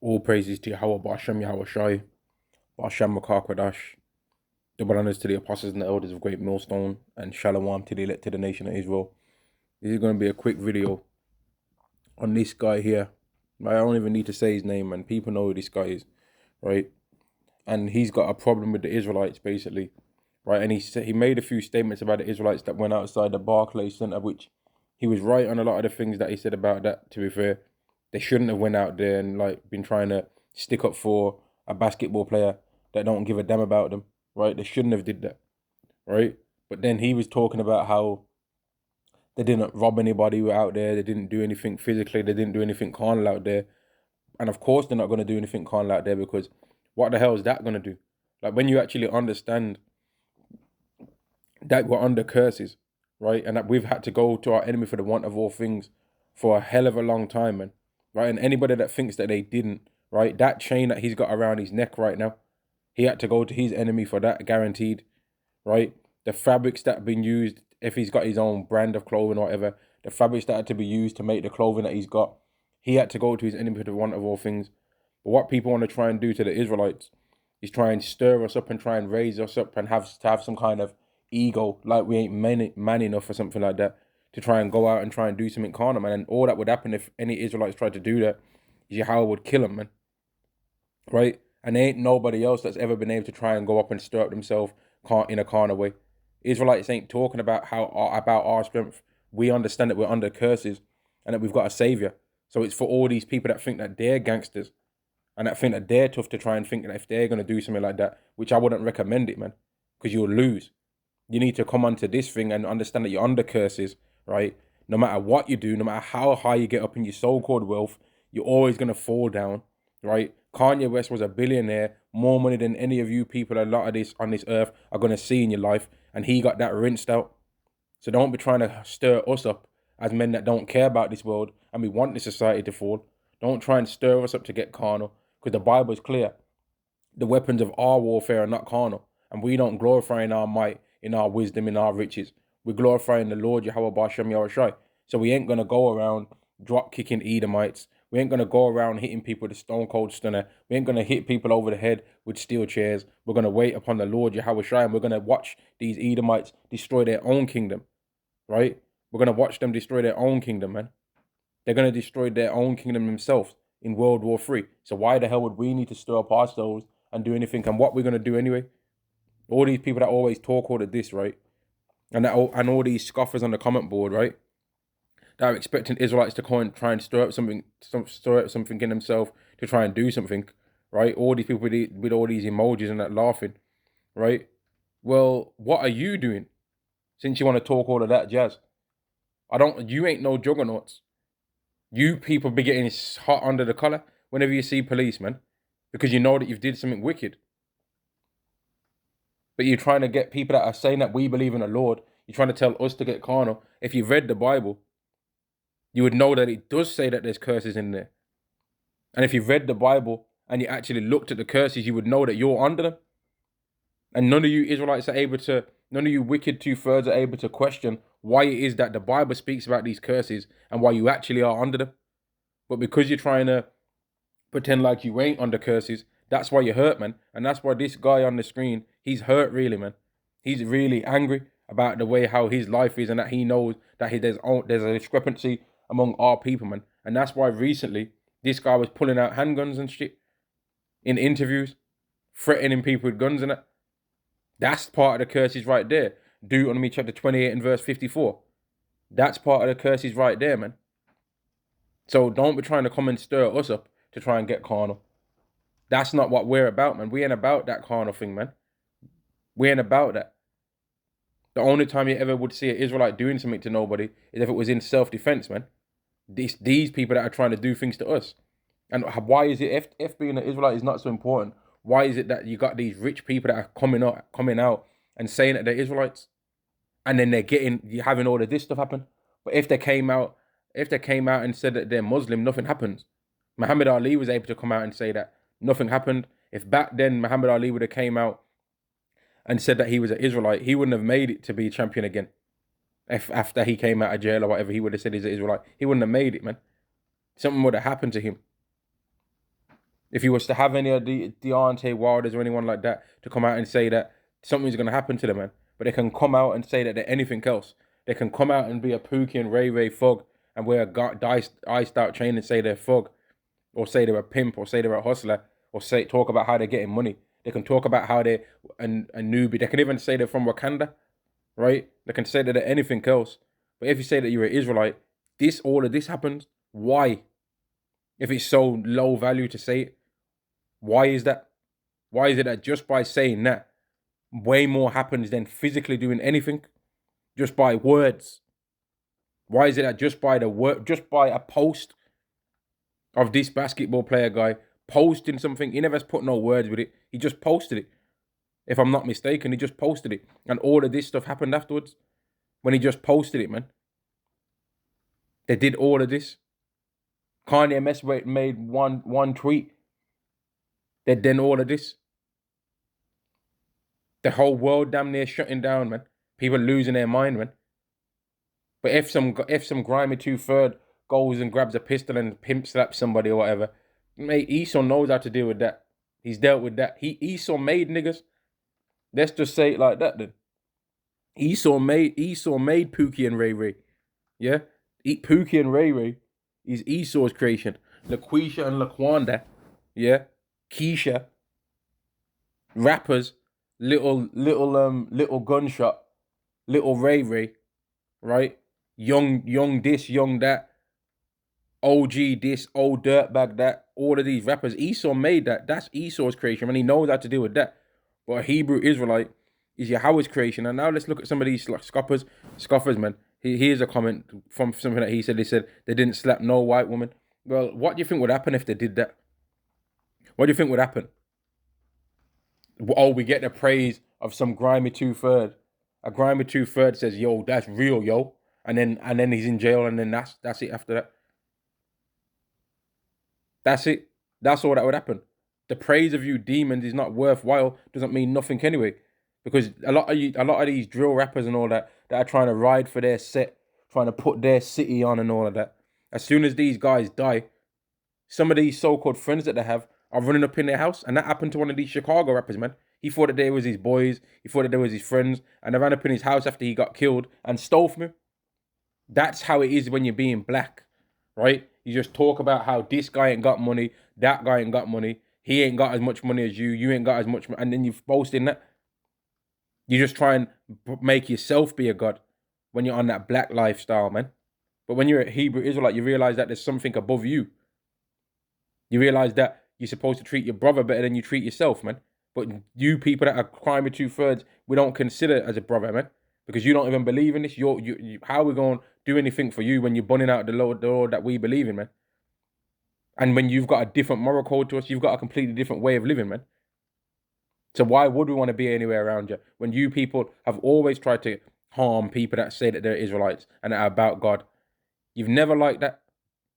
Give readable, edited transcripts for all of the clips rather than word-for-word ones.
All praises to Yahweh Ba'ashem Yahweh Shai, Ba'ashem Makakwadash. Double honors to the apostles and the elders of Great Millstone, and Shalom to the elected nation of Israel. This is going to be a quick video on this guy here. I don't even need to say his name, and people know who this guy is, right? And he's got a problem with the Israelites, basically, right? And he made a few statements about the Israelites that went outside the Barclays Center, which he was right on a lot of the things that he said about that, to be fair. They shouldn't have went out there and been trying to stick up for a basketball player that don't give a damn about them, right? They shouldn't have did that, right? But then he was talking about how they didn't rob anybody out there, they didn't do anything physically, they didn't do anything carnal out there. And of course they're not going to do anything carnal out there, because what the hell is that going to do? Like, when you actually understand that we're under curses, right? And that we've had to go to our enemy for the want of all things for a hell of a long time, man. Right? And anybody that thinks that they didn't, right? That chain that he's got around his neck right now, he had to go to his enemy for that, guaranteed, right? The fabrics that have been used, if he's got his own brand of clothing or whatever, the fabrics that had to be used to make the clothing that he's got, he had to go to his enemy for the want of all things. But what people want to try and do to the Israelites is try and stir us up and try and raise us up and have some kind of ego, like we ain't man enough or something like that, to try and go out and try and do something carnal, man. And all that would happen if any Israelites tried to do that is Yahweh would kill them, man. Right? And there ain't nobody else that's ever been able to try and go up and stir up themselves in a carnal way. Israelites ain't talking about about our strength. We understand that we're under curses and that we've got a savior. So it's for all these people that think that they're gangsters and that think that they're tough to try and think that if they're going to do something like that, which I wouldn't recommend it, man, because you'll lose. You need to come onto this thing and understand that you're under curses, right? No matter what you do, no matter how high you get up in your so-called wealth, you're always going to fall down, right? Kanye West was a billionaire, more money than any of you people, a lot of this on this earth are going to see in your life, and he got that rinsed out. So don't be trying to stir us up as men that don't care about this world and we want this society to fall. Don't try and stir us up to get carnal, because the Bible is clear. The weapons of our warfare are not carnal, and we don't glorify in our might, in our wisdom, in our riches. We're glorifying the Lord Yahweh Ba'ashem Yahweh Shai. So we ain't gonna go around drop kicking Edomites. We ain't gonna go around hitting people with a stone cold stunner. We ain't gonna hit people over the head with steel chairs. We're gonna wait upon the Lord Yahweh Shai, and we're gonna watch these Edomites destroy their own kingdom. Right? We're gonna watch them destroy their own kingdom, man. They're gonna destroy their own kingdom themselves in World War III. So why the hell would we need to stir up ourselves and do anything? And what we're gonna do anyway? All these people that always talk all of this, right? And all these scoffers on the comment board, right? That are expecting Israelites to come and try and stir up something in themselves to try and do something, right? All these people with all these emojis and that laughing, right? Well, what are you doing? Since you want to talk all of that jazz, you ain't no juggernauts. You people be getting hot under the collar whenever you see policemen, because you know that you've did something wicked. But you're trying to get people that are saying that we believe in the Lord, you're trying to tell us to get carnal. If you've read the Bible, you would know that it does say that there's curses in there. And if you've read the Bible and you actually looked at the curses, you would know that you're under them. And none of you Israelites are able to, none of you wicked two-thirds are able to question why it is that the Bible speaks about these curses and why you actually are under them. But because you're trying to pretend like you ain't under curses, that's why you're hurt, man. And that's why this guy on the screen, he's hurt really, man. He's really angry about the way how his life is, and that he knows that there's a discrepancy among our people, man. And that's why recently this guy was pulling out handguns and shit in interviews, threatening people with guns and that. That's part of the curses right there. Deuteronomy chapter 28 and verse 54. That's part of the curses right there, man. So don't be trying to come and stir us up to try and get carnal. That's not what we're about, man. We ain't about that carnal thing, man. We ain't about that. The only time you ever would see an Israelite doing something to nobody is if it was in self-defense, man. These people that are trying to do things to us. And why is it, if being an Israelite is not so important, why is it that you got these rich people that are coming out and saying that they're Israelites, and then you're having all of this stuff happen? But if they came out and said that they're Muslim, nothing happens. Muhammad Ali was able to come out and say that nothing happened. If back then Muhammad Ali would have came out and said that he was an Israelite, he wouldn't have made it to be champion again. If after he came out of jail or whatever, he would have said he's an Israelite, he wouldn't have made it, man. Something would have happened to him. If you was to have any of the Deontay Wilders or anyone like that to come out and say that something's going to happen to them, man, but they can come out and say that they're anything else. They can come out and be a Pookie and Ray Ray thug and wear a iced out chain and say they're thug, or say they're a pimp, or say they're a hustler, or say talk about how they're getting money. They can talk about how they're a newbie. They can even say they're from Wakanda, right? They can say that they're anything else. But if you say that you're an Israelite, all of this happens. Why? If it's so low value to say it, why is that? Why is it that just by saying that, way more happens than physically doing anything? Just by words. Why is it that just by a post of this basketball player guy posting something, he never has put no words with it. He just posted it. If I'm not mistaken, he just posted it. And all of this stuff happened afterwards. When he just posted it, man. They did all of this. Kanye made one tweet. They did all of this. The whole world damn near shutting down, man. People losing their mind, man. But if some grimy two-third goes and grabs a pistol and pimp slaps somebody or whatever, mate, Esau knows how to deal with that. He's dealt with that. Esau made niggas. Let's just say it like that then. Esau made Pookie and Ray Ray. Yeah? Pookie and Ray Ray is Esau's creation. LaQuisha and LaQuanda. Yeah? Keisha. Rappers. Little Gunshot. Little Ray Ray. Right? Young this, young that. OG this, old dirtbag that. All of these rappers. Esau made that. That's Esau's creation, and he knows how to deal with that. But a Hebrew Israelite is Yahweh's creation. And now let's look at some of these scoffers, man. Here's a comment from something that he said. They said they didn't slap no white woman. Well, what do you think would happen if they did that? What do you think would happen? Oh, we get the praise of some grimy two-third. A grimy two-third says, yo, that's real, yo. And then he's in jail, and then that's it after that. That's it. That's all that would happen. The praise of you demons is not worthwhile, doesn't mean nothing anyway. Because a lot of these drill rappers and all that are trying to ride for their set, trying to put their city on and all of that. As soon as these guys die, some of these so-called friends that they have are running up in their house. And that happened to one of these Chicago rappers, man. He thought that they was his boys. He thought that they was his friends. And they ran up in his house after he got killed and stole from him. That's how it is when you're being black, right? You just talk about how this guy ain't got money, that guy ain't got money, he ain't got as much money as you ain't got as much money, and then you're boasting that. You just try and make yourself be a god when you're on that black lifestyle, man. But when you're a Hebrew Israelite, you realize that there's something above you. You realize that you're supposed to treat your brother better than you treat yourself, man. But you people that are crime with two-thirds, we don't consider as a brother, man. Because you don't even believe in this. How are we going to do anything for you when you're bunning out the Lord that we believe in, man? And when you've got a different moral code to us, you've got a completely different way of living, man. So why would we want to be anywhere around you when you people have always tried to harm people that say that they're Israelites and that are about God? You've never liked that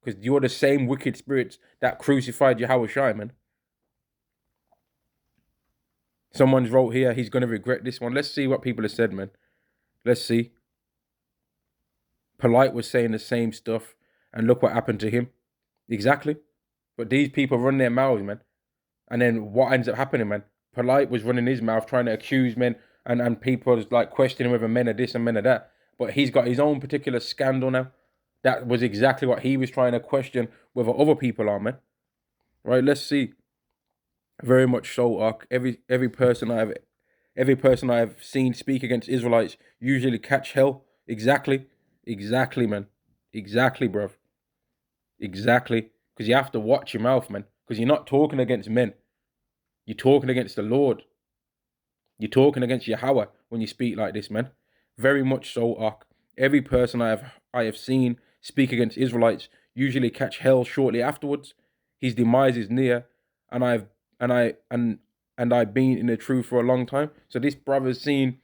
because you're the same wicked spirits that crucified Yahweh Shai, man. Someone's wrote here, he's going to regret this one. Let's see what people have said, man. Let's see. Polite was saying the same stuff, and look what happened to him. Exactly. But these people run their mouths, man. And then what ends up happening, man? Polite was running his mouth, trying to accuse men, and people like questioning whether men are this and men are that. But he's got his own particular scandal now. That was exactly what he was trying to question whether other people are, man. Right? Let's see. Very much so, Ark. Every person I've seen speak against Israelites usually catch hell. Exactly, man. Exactly, bruv. Exactly. Because you have to watch your mouth, man. Because you're not talking against men. You're talking against the Lord. You're talking against Yahweh when you speak like this, man. Very much so, Ark. Every person I have seen speak against Israelites usually catch hell shortly afterwards. His demise is near, and I've been in the truth for a long time. So this brother's seen,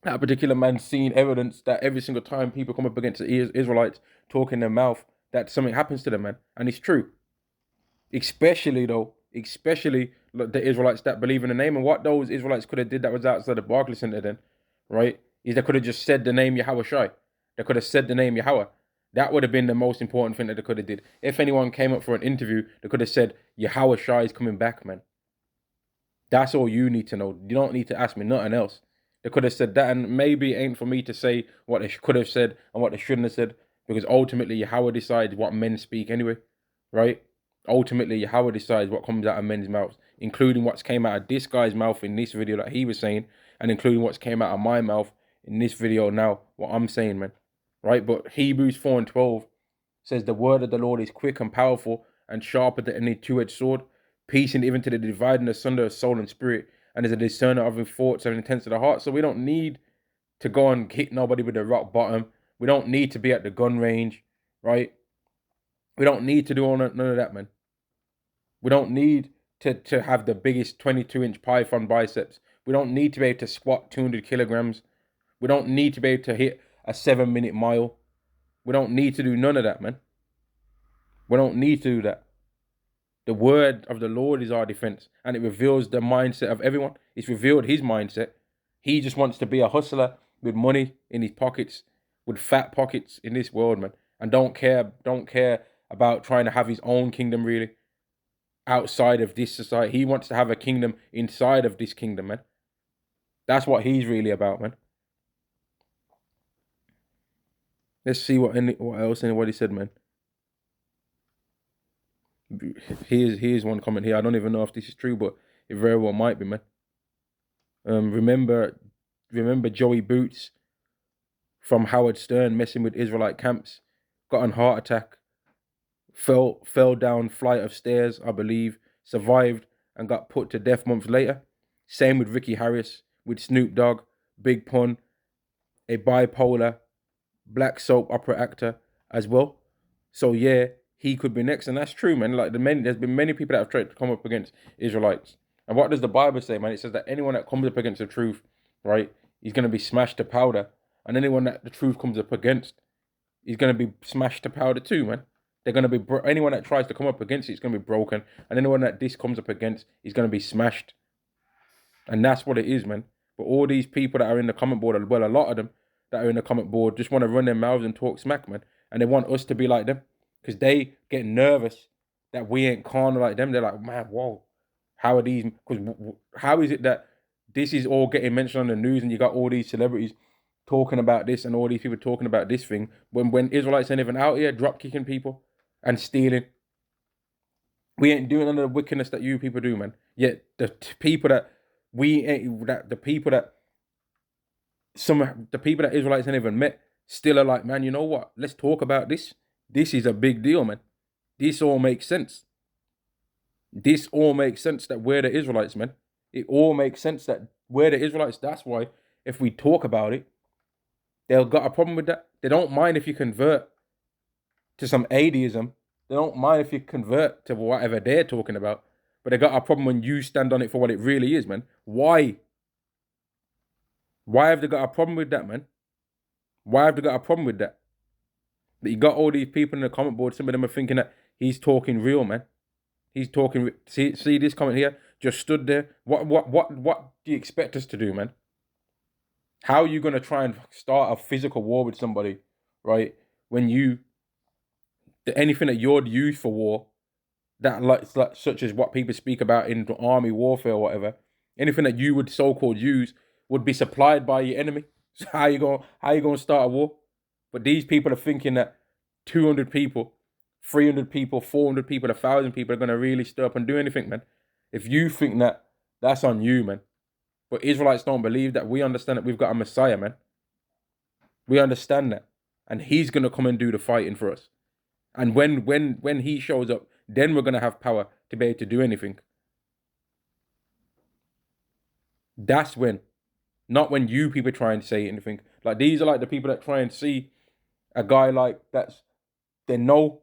that particular man's seen evidence that every single time people come up against the Israelites talking their mouth, that something happens to them, man. And it's true. Especially the Israelites that believe in the name. And what those Israelites could have did that was outside the Barclays Center then, right? Is they could have just said the name Yahweh Shai. They could have said the name Yahweh. That would have been the most important thing that they could have did. If anyone came up for an interview, they could have said, Yahweh Shai is coming back, man. That's all you need to know. You don't need to ask me nothing else. They could have said that, and maybe it ain't for me to say what they could have said and what they shouldn't have said, because ultimately Yahweh decides what men speak anyway, right? Ultimately, Yahweh decides what comes out of men's mouths, including what's came out of this guy's mouth in this video that he was saying, and including what's came out of my mouth in this video now, what I'm saying, man. Right? But Hebrews 4:12 says the word of the Lord is quick and powerful and sharper than any two-edged sword, piercing even to the dividing asunder of soul and spirit, and is a discerner of the thoughts and intents of the heart. So we don't need to go and hit nobody with the rock bottom. We don't need to be at the gun range, right? We don't need to do none of that, man. We don't need to have the biggest 22-inch python biceps. We don't need to be able to squat 200 kilograms. We don't need to be able to hit a 7-minute mile. We don't need to do none of that, man. We don't need to do that. The word of the Lord is our defense, and it reveals the mindset of everyone. It's revealed his mindset. He just wants to be a hustler with money in his pockets, with fat pockets in this world, man, and don't care about trying to have his own kingdom really outside of this society. He wants to have a kingdom inside of this kingdom, man. That's what he's really about, man. Let's see what else anybody said, man. Here's one comment here. I don't even know if this is true, but it very well might be, man. Remember Joey Boots from Howard Stern messing with Israelite camps, got a heart attack, fell down flight of stairs, I believe, survived and got put to death months later. Same with Ricky Harris, with Snoop Dogg, Big Pun, a bipolar black soap opera actor as well. So yeah, he could be next, and that's true, man. Like there's been many people that have tried to come up against Israelites. And what does the Bible say, man? It says that anyone that comes up against the truth, right, he's going to be smashed to powder. And anyone that the truth comes up against, he's going to be smashed to powder too, man. They're going to be anyone that tries to come up against it is going to be broken, and anyone that this comes up against is going to be smashed. And that's what it is, man. But all these people that are in the comment board, well, a lot of them that are in the comment board just want to run their mouths and talk smack, man. And they want us to be like them because they get nervous that we ain't carnal like them. They're like, man, whoa, how are these? Because how is it that this is all getting mentioned on the news and you got all these celebrities talking about this and all these people talking about this thing when Israelites ain't even out here drop kicking people and stealing? We ain't doing none of the wickedness that you people do, man. Yet the people that we ain't, that the people that Israelites ain't even met still are like, man, you know what? Let's talk about this. This is a big deal, man. This all makes sense. This all makes sense that we're the Israelites, man. It all makes sense that we're the Israelites. That's why if we talk about it, they'll got a problem with that. They don't mind if you convert to some atheism. They don't mind if you convert to whatever they're talking about. But they got a problem when you stand on it for what it really is, man. Why? Why have they got a problem with that, man? Why have they got a problem with that? That you got all these people in the comment board, some of them are thinking that he's talking real, man. He's talking. See this comment here? Just stood there. What do you expect us to do, man? How are you gonna try and start a physical war with somebody, right? When anything that you're used for war, that like such as what people speak about in army warfare or whatever, anything that you would so-called use would be supplied by your enemy. So how you gonna start a war? But these people are thinking that 200 people, 300 people, 400 people, 1,000 people are gonna really stir up and do anything, man. If you think that, that's on you, man. But Israelites don't believe that. We understand that we've got a Messiah, man. We understand that, and He's gonna come and do the fighting for us. And when He shows up, then we're gonna have power to be able to do anything. That's when, not when you people try and say anything. Like these are like the people that try and see a guy like that's they know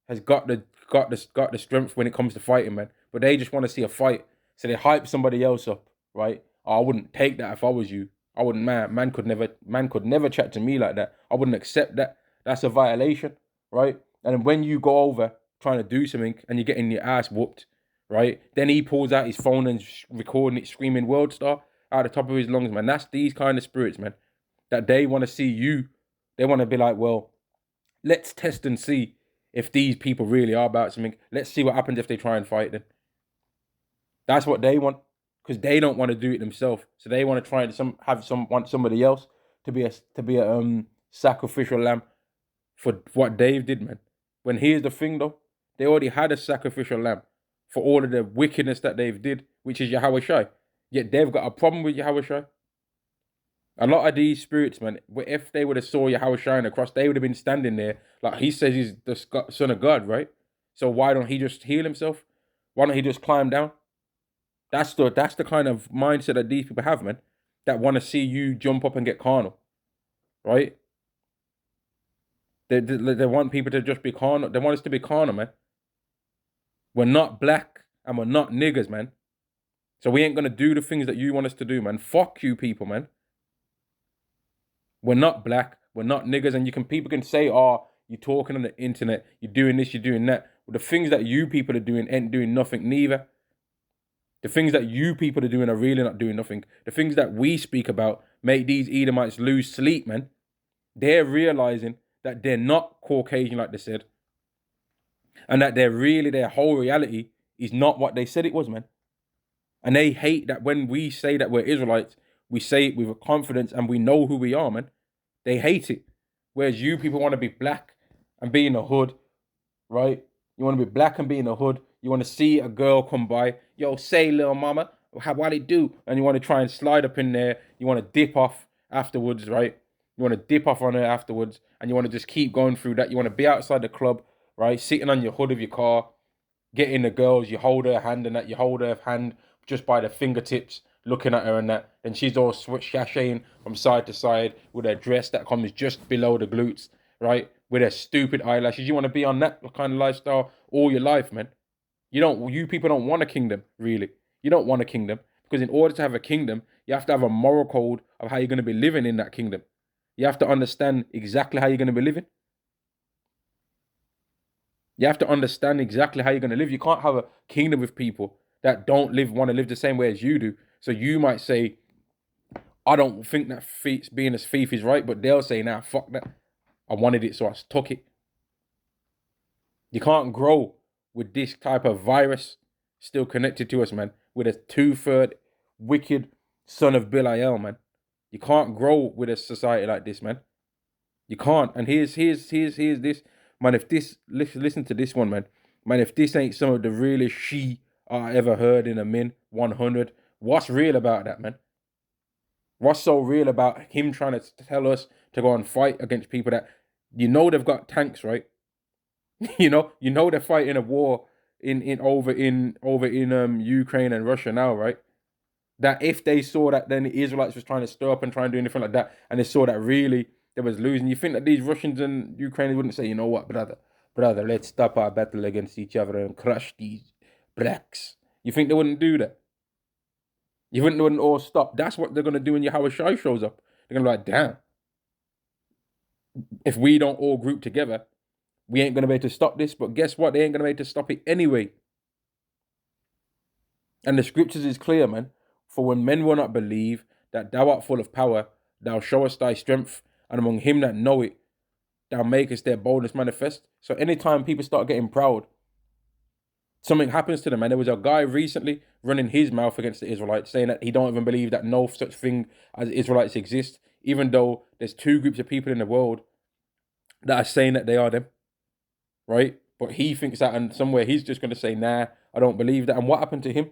has got the strength when it comes to fighting, man. But they just want to see a fight, so they hype somebody else up, right? Oh, I wouldn't take that if I was you. I wouldn't. Man could never chat to me like that. I wouldn't accept that. That's a violation, right? And when you go over trying to do something and you're getting your ass whooped, right? Then he pulls out his phone and recording it, screaming "World Star" out the top of his lungs, man. That's these kind of spirits, man. That they want to see you. They want to be like, well, Let's test and see if these people really are about something. Let's see what happens if they try and fight them. That's what they want, because they don't want to do it themselves. So they want to try and want somebody else to be a sacrificial lamb for what Dave did, man. When here's the thing though, they already had a sacrificial lamb for all of the wickedness that they've did, which is Yahweh Shai. Yet they've got a problem with Yahweh Shai. A lot of these spirits, man, if they would have saw Yahweh Shai on the cross, they would have been standing there like he says he's the Son of God, right? So why don't he just heal himself? Why don't he just climb down? That's the kind of mindset that these people have, man. That want to see you jump up and get carnal, right? They want people to just be carnal. They want us to be carnal, man. We're not black and we're not niggers, man. So we ain't gonna do the things that you want us to do, man. Fuck you, people, man. We're not black. We're not niggers. And people can say, "Oh, you're talking on the internet. You're doing this. You're doing that." Well, the things that you people are doing ain't doing nothing, neither. The things that you people are doing are really not doing nothing. The things that we speak about make these Edomites lose sleep, man. They're realizing that they're not Caucasian like they said. And that their whole reality is not what they said it was, man. And they hate that when we say that we're Israelites, we say it with confidence and we know who we are, man. They hate it. Whereas you people want to be black and be in the hood, right? You want to be black and be in the hood. You want to see a girl come by. Yo, say, little mama, what it do? And you want to try and slide up in there. You want to dip off afterwards, right? You want to dip off on her afterwards. And you want to just keep going through that. You want to be outside the club, right? Sitting on your hood of your car, getting the girls. You hold her hand and that. You hold her hand just by the fingertips, looking at her and that. Then she's all sashaying from side to side with her dress that comes just below the glutes, right? With her stupid eyelashes. You want to be on that kind of lifestyle all your life, man. You people don't want a kingdom, really. You don't want a kingdom, because in order to have a kingdom, you have to have a moral code of how you're going to be living in that kingdom. You have to understand exactly how you're going to be living. You have to understand exactly how you're going to live. You can't have a kingdom with people that don't want to live the same way as you do. So you might say, I don't think that being a thief is right, but they'll say, nah, fuck that. I wanted it, so I took it. You can't grow with this type of virus still connected to us, man. With a 2/3 wicked son of Belial, man. You can't grow with a society like this, man. You can't. And here's this, man. If this, listen to this one, man. Man, if this ain't some of the realest she I ever heard in a min 100, what's real about that, man? What's so real about him trying to tell us to go and fight against people that they've got tanks, right? you know they're fighting a war in Ukraine and Russia now, right? That if they saw that then the Israelites was trying to stir up and try and do anything like that, and they saw that really they was losing, you think that these Russians and Ukrainians wouldn't say, you know what, brother, let's stop our battle against each other and crush these blacks? You think they wouldn't do that? You think they wouldn't all stop? That's what they're gonna do when Yahweh Shai shows up. They're gonna be like, damn, if we don't all group together, we ain't gonna be able to stop this. But guess what? They ain't gonna be able to stop it anyway. And the scriptures is clear, man. For when men will not believe that thou art full of power, thou showest thy strength, and among him that know it, thou makest their boldness manifest. So anytime people start getting proud, something happens to them. And there was a guy recently running his mouth against the Israelites, saying that he don't even believe that no such thing as Israelites exist, even though there's two groups of people in the world that are saying that they are them, right? But he thinks that, and somewhere he's just going to say, nah, I don't believe that. And what happened to him?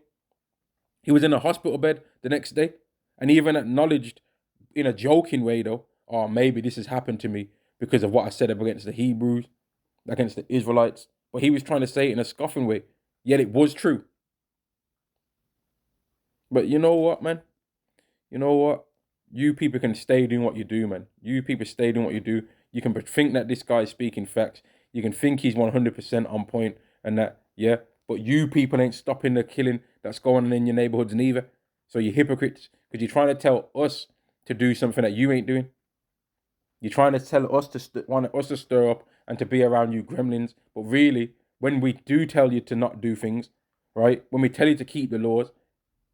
He was in a hospital bed the next day, and he even acknowledged in a joking way, though, oh, maybe this has happened to me because of what I said against the Hebrews, against the Israelites. But he was trying to say it in a scoffing way, yet it was true. But you know what, man? You know what? You people can stay doing what you do, man. You people stay doing what you do. You can think that this guy is speaking facts. You can think he's 100% on point and that, yeah. But you people ain't stopping the killing that's going on in your neighborhoods neither. So you're hypocrites, because you're trying to tell us to do something that you ain't doing. You're trying to tell us to want us to stir up and to be around you gremlins. But really, when we do tell you to not do things, right? When we tell you to keep the laws,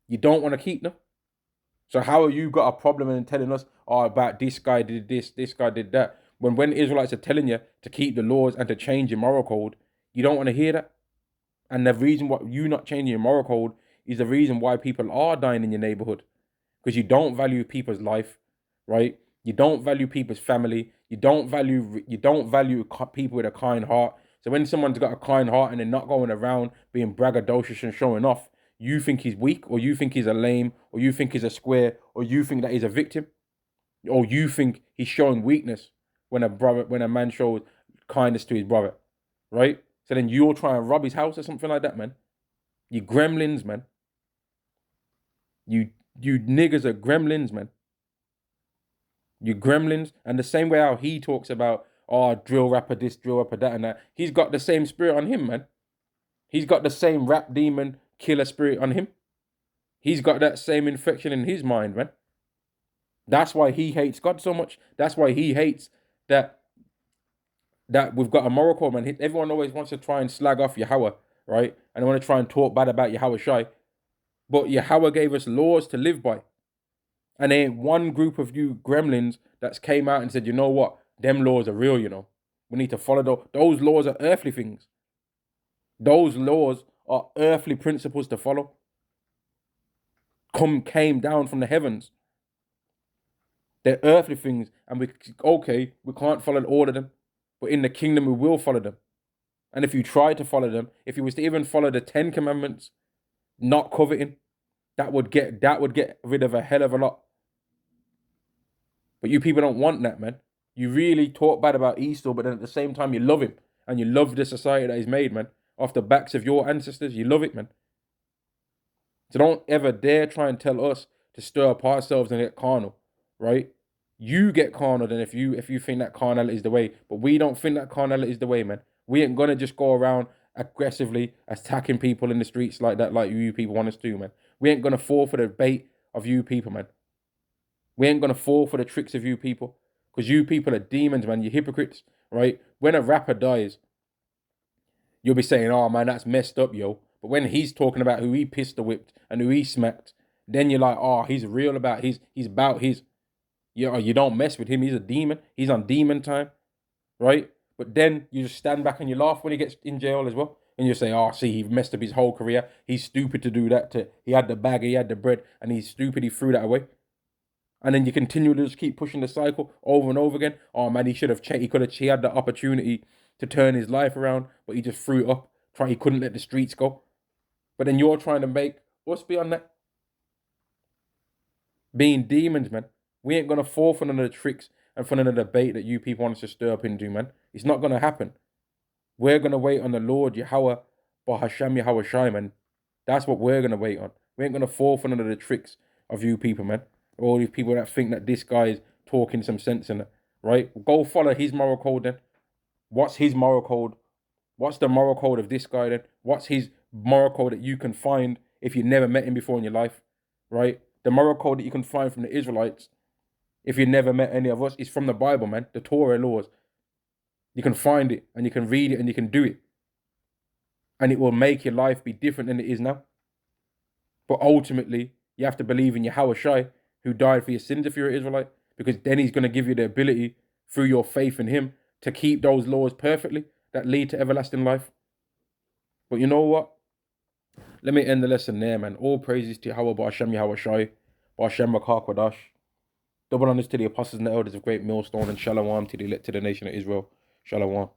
you don't want to keep them. So how have you got a problem in telling us, oh, about this guy did this guy did that? When Israelites are telling you to keep the laws and to change your moral code, you don't want to hear that. And the reason why you not changing your moral code is the reason why people are dying in your neighborhood. Because you don't value people's life, right? You don't value people's family. You don't value people with a kind heart. So when someone's got a kind heart and they're not going around being braggadocious and showing off, you think he's weak, or you think he's a lame, or you think he's a square, or you think that he's a victim, or you think he's showing weakness when a man shows kindness to his brother, right? So then you'll try and rob his house or something like that, man. You gremlins, man. You you niggas are gremlins, man. You gremlins. And the same way how he talks about, oh, drill rapper this, drill rapper that, and that, he's got the same spirit on him, man. He's got the same rap demon killer spirit on him. He's got that same infection in his mind, man. That's why he hates God so much. That's why he hates that we've got a moral code, man. Everyone always wants to try and slag off Yahweh, right? And they want to try and talk bad about Yahweh Shai. But Yahweh gave us laws to live by. And there ain't one group of you gremlins that's came out and said, you know what? Them laws are real, you know. We need to follow those laws are earthly things. Those laws are earthly principles to follow. Came down from the heavens. They're earthly things, and we can't follow all of them, but in the kingdom we will follow them. And if you try to follow them, if you was to even follow the 10 commandments, not coveting, that would get rid of a hell of a lot. But you people don't want that, man. You really talk bad about Esau, but then at the same time you love him, and you love the society that he's made, man. Off the backs of your ancestors, you love it, man. So don't ever dare try and tell us to stir up ourselves and get carnal, right? You get carnal then if you think that carnality is the way, but we don't think that carnality is the way, man. We ain't gonna just go around aggressively attacking people in the streets like that, like you people want us to, man. We ain't gonna fall for the bait of you people, man. We ain't gonna fall for the tricks of you people, because you people are demons, man. You're hypocrites, right? When a rapper dies, you'll be saying, "Oh man, that's messed up, yo." But when he's talking about who he pistol whipped and who he smacked, then you're like, "Oh, he's real about he's about his." You don't mess with him. He's a demon. He's on demon time, right? But then you just stand back and you laugh when he gets in jail as well, and you say, "Oh, see, he messed up his whole career. He's stupid to do that. He had the bag, he had the bread, and he's stupid. He threw that away." And then you continue to just keep pushing the cycle over and over again. Oh man, he should have checked. He had the opportunity to turn his life around, but he just threw it up. He couldn't let the streets go. But then you're trying to make us be on that. Being demons, man. We ain't gonna fall for none of the tricks and for none of the bait that you people want us to stir up into, man. It's not gonna happen. We're gonna wait on the Lord Yahweh, Bahasham Yahweh Shai, man. That's what we're gonna wait on. We ain't gonna fall for none of the tricks of you people, man. All these people that think that this guy is talking some sense in it, right? Go follow his moral code then. What's his moral code? What's the moral code of this guy then? What's his moral code that you can find if you never met him before in your life, right? The moral code that you can find from the Israelites, if you never met any of us, is from the Bible, man. The Torah laws. You can find it and you can read it and you can do it. And it will make your life be different than it is now. But ultimately, you have to believe in Yahweh Shai, who died for your sins if you're an Israelite, because then he's going to give you the ability through your faith in him to keep those laws perfectly that lead to everlasting life. But you know what? Let me end the lesson there, man. All praises to Yahweh Ba'ashem Yahweh Shai, Ba'ashem Rakah Kodash. Double honors to the apostles and the elders of Great Millstone, and Shalom to the elect to the nation of Israel. Shalom.